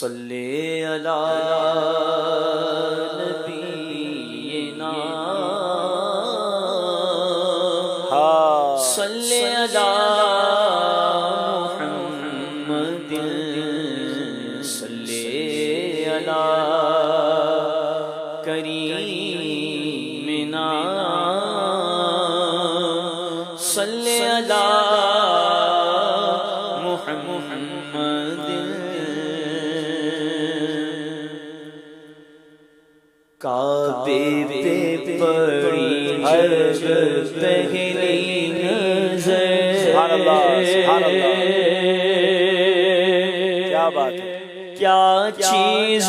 सल्ले अला नबीना सल्ले अला मुहम्मद सल्ले अला करीमिना सल्ले अला काबे पे पड़ी जब पहली नजर। सुभान अल्लाह, सुभान अल्लाह, क्या बात है। क्या चीज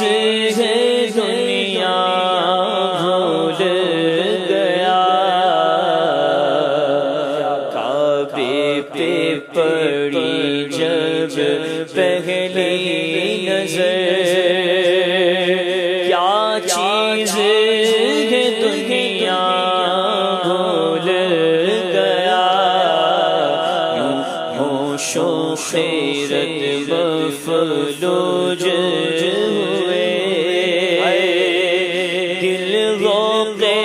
है दुनिया भूल गया, काबे पे पड़ी जब पहली नजर। चीज है दुनिया भूल गया, यूं होशो खैरत मफलूज हुए, दिल गौक़े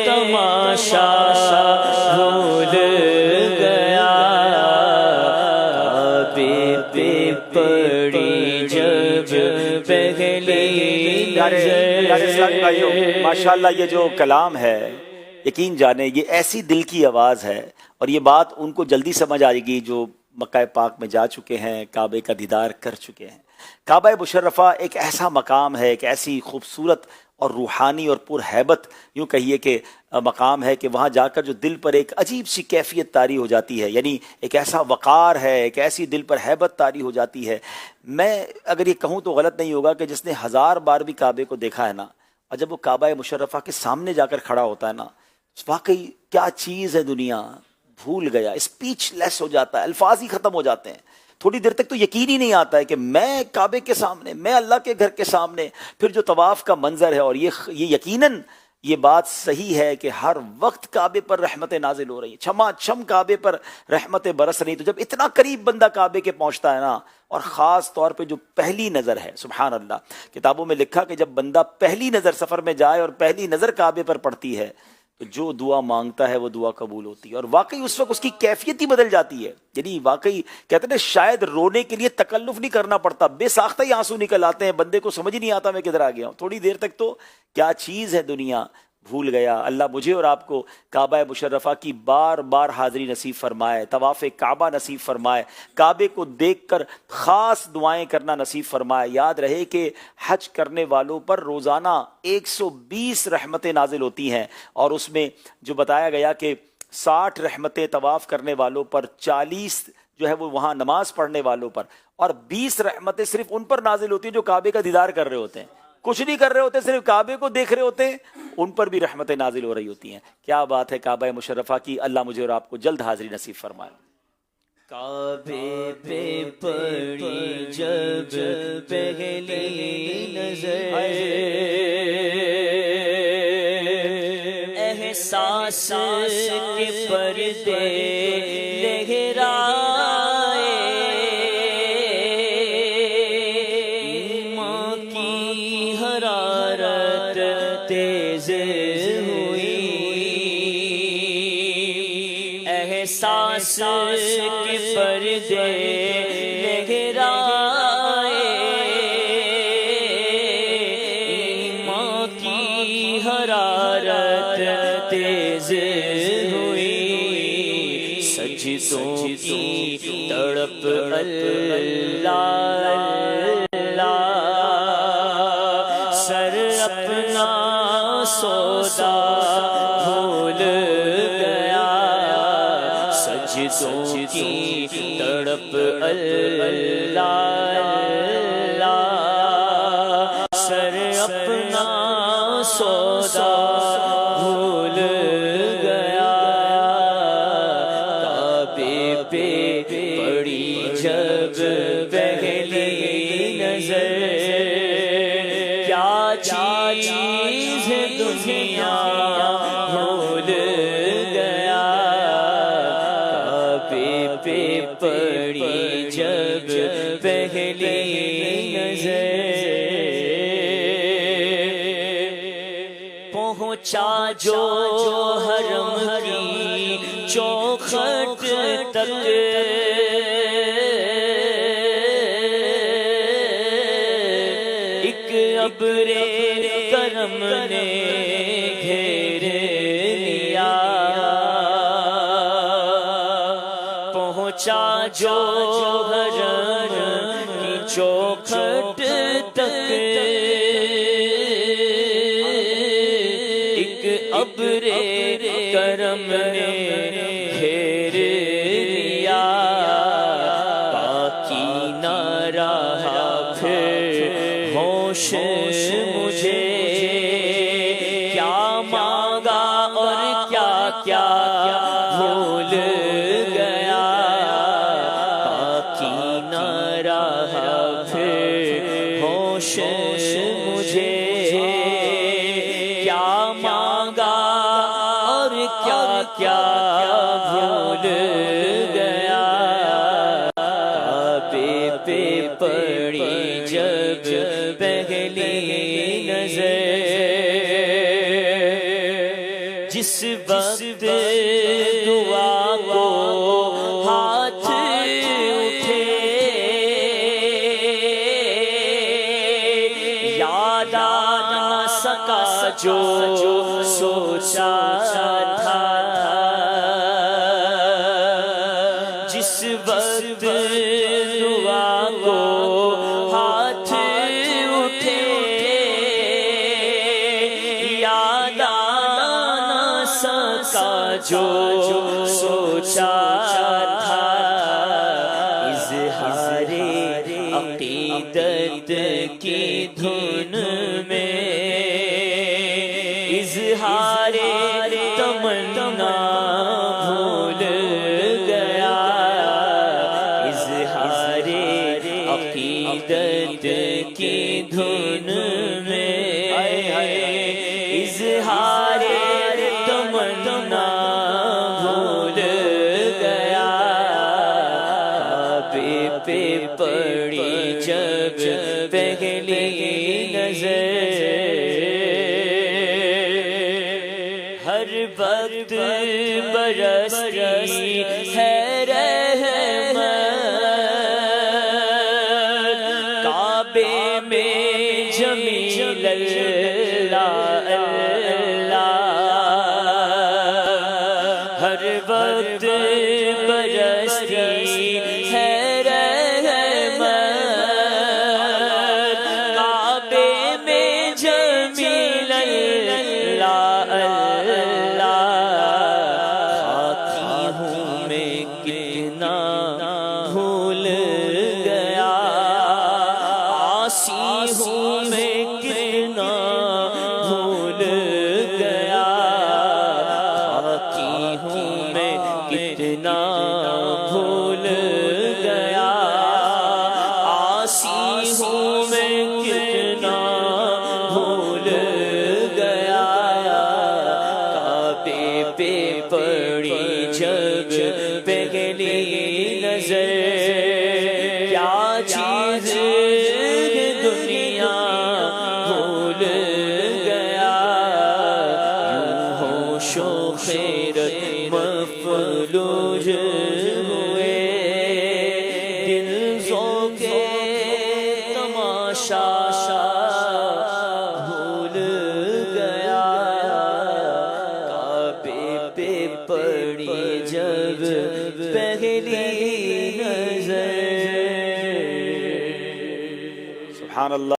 तमाशा भूल गया, काबे पे पड़ी जब पहली माशाल्लाह ये जो कलाम है, यकीन जाने ये ऐसी दिल की आवाज़ है और ये बात उनको जल्दी समझ आएगी जो मक्का पाक में जा चुके हैं, काबे का दीदार कर चुके हैं। काबा मुशर्रफा एक ऐसा मकाम है, एक ऐसी खूबसूरत और रूहानी और पुरहैबत यूँ कहिए कि मकाम है कि वहाँ जाकर जो दिल पर एक अजीब सी कैफियत तारी हो जाती है, यानी एक ऐसा वक़ार है, एक ऐसी दिल पर हैबत तारी हो जाती है। मैं अगर ये कहूँ तो गलत नहीं होगा कि जिसने 1000 बार भी काबे को देखा है ना, और जब वो काबा मुशर्रफा के सामने जाकर खड़ा होता है ना, वाकई क्या चीज़ है दुनिया, भूल गया, स्पीचलेस हो जाता है, अल्फाज ही ख़त्म हो जाते हैं। थोड़ी देर तक तो यकीन ही नहीं आता है कि मैं काबे के सामने, मैं अल्लाह के घर के सामने। फिर जो तवाफ़ का मंजर है, और ये यकीनन ये बात सही है कि हर वक्त काबे पर रहमतें नाजिल हो रही है, छमा छम काबे पर रहमतें बरस रही। तो जब इतना करीब बंदा काबे के पहुंचता है ना, और ख़ास तौर पे जो पहली नज़र है, सुभान अल्लाह, किताबों में लिखा कि जब बंदा पहली नज़र सफ़र में जाए और पहली नज़र काबे पर पड़ती है तो जो दुआ मांगता है वो दुआ कबूल होती है, और वाकई उस वक्त उसकी कैफियत ही बदल जाती है। यानी वाकई कहते हैं शायद रोने के लिए तकल्लुफ़ नहीं करना पड़ता, बेसाख्ता ही आंसू निकल आते हैं, बंदे को समझ ही नहीं आता मैं किधर आ गया हूँ। थोड़ी देर तक तो क्या चीज़ है दुनिया, भूल गया। अल्लाह मुझे और आपको काबा मुशर्रफा की बार बार हाज़री नसीब फरमाए, तवाफ़ काबा नसीब फरमाए, काबे को देखकर ख़ास दुआएं करना नसीब फरमाए। याद रहे कि हज करने वालों पर रोज़ाना 120 रहमतें नाजिल होती हैं, और उसमें जो बताया गया कि 60 रहमतें तवाफ़ करने वालों पर, 40 जो है वो वहाँ नमाज पढ़ने वालों पर, और 20 रहमतें सिर्फ उन पर नाजिल होती हैं जो काबे का दीदार कर रहे होते हैं, कुछ नहीं कर रहे होते, सिर्फ काबे को देख रहे होते हैं, उन पर भी रहमतें नाजिल हो रही होती हैं। क्या बात है काबा मुशर्रफा की। अल्लाह मुझे और आपको जल्द हाजिरी नसीब फरमाए। काबे पे पड़ी जब पहली नजर, एहसास के पर्दे लहराए, माँ की हरारत तेज हुई, एहसास के पर्दे लहराए, माँ की हरारत तेज हुई, सजदों की तड़प अल्लाह अल्लाह, सर अपना सौदा भूल गया, सजदों की तड़प अल्लाह अल्लाह, सर अपना सौदा भूल गया, काबे पे पड़ी जब पहली नजर, क्या चीज़ है दुनिया भूल गया, काबे पे पड़ी जब पहली नजर पहुंचा जो हरम की चौखट तक एक अब्रे करम ने घेर लिया पहुंचा जो हरम की चौखट तक एक अब्रे करम ने घेर लिया बाकी न रहा फिर होश मुझे क्या मांगा और क्या क्या भूल गया बाकी न रहा फिर होश मुझे क्या मांगा और क्या क्या भूल गया काबे पे पड़ी जब पहली नजर जिस वक्त दुआ को हाथ उठे याद आ न सका जो सोचा था जिस वक्त दुआ को हाथ उठे याद आ न सका जो सोचा था इज़हारे अक़ीदत की धुन में इज़हारे तमन्ना भूल गया इज़हारे अक़ीदत की धुन में इज़हारे तमन्ना भूल गया काबे पे पड़ी जब पहली नजर हर वक्त बरसती है रहमत काबे में जमील अल्लाह अल्लाह हर वक्त बरसती है रहमत काबे में जमील अल्लाह अल्लाह खाकी हूँ मैं कितना भूल गया आसी हूँ मैं कितना भूल गया खाकी हूँ मैं कितना भूल गया आसी हूँ मैं कितना भूल गया काबे पे पड़ी जब पहली नजर क्या चीज है दुनिया भूल गया यूं होशो खैरत मफलूज हुए दिल ज़ौक़े तमाशा भूल गया काबे पे पड़ी जब पहली नजर सुभान अल्लाह।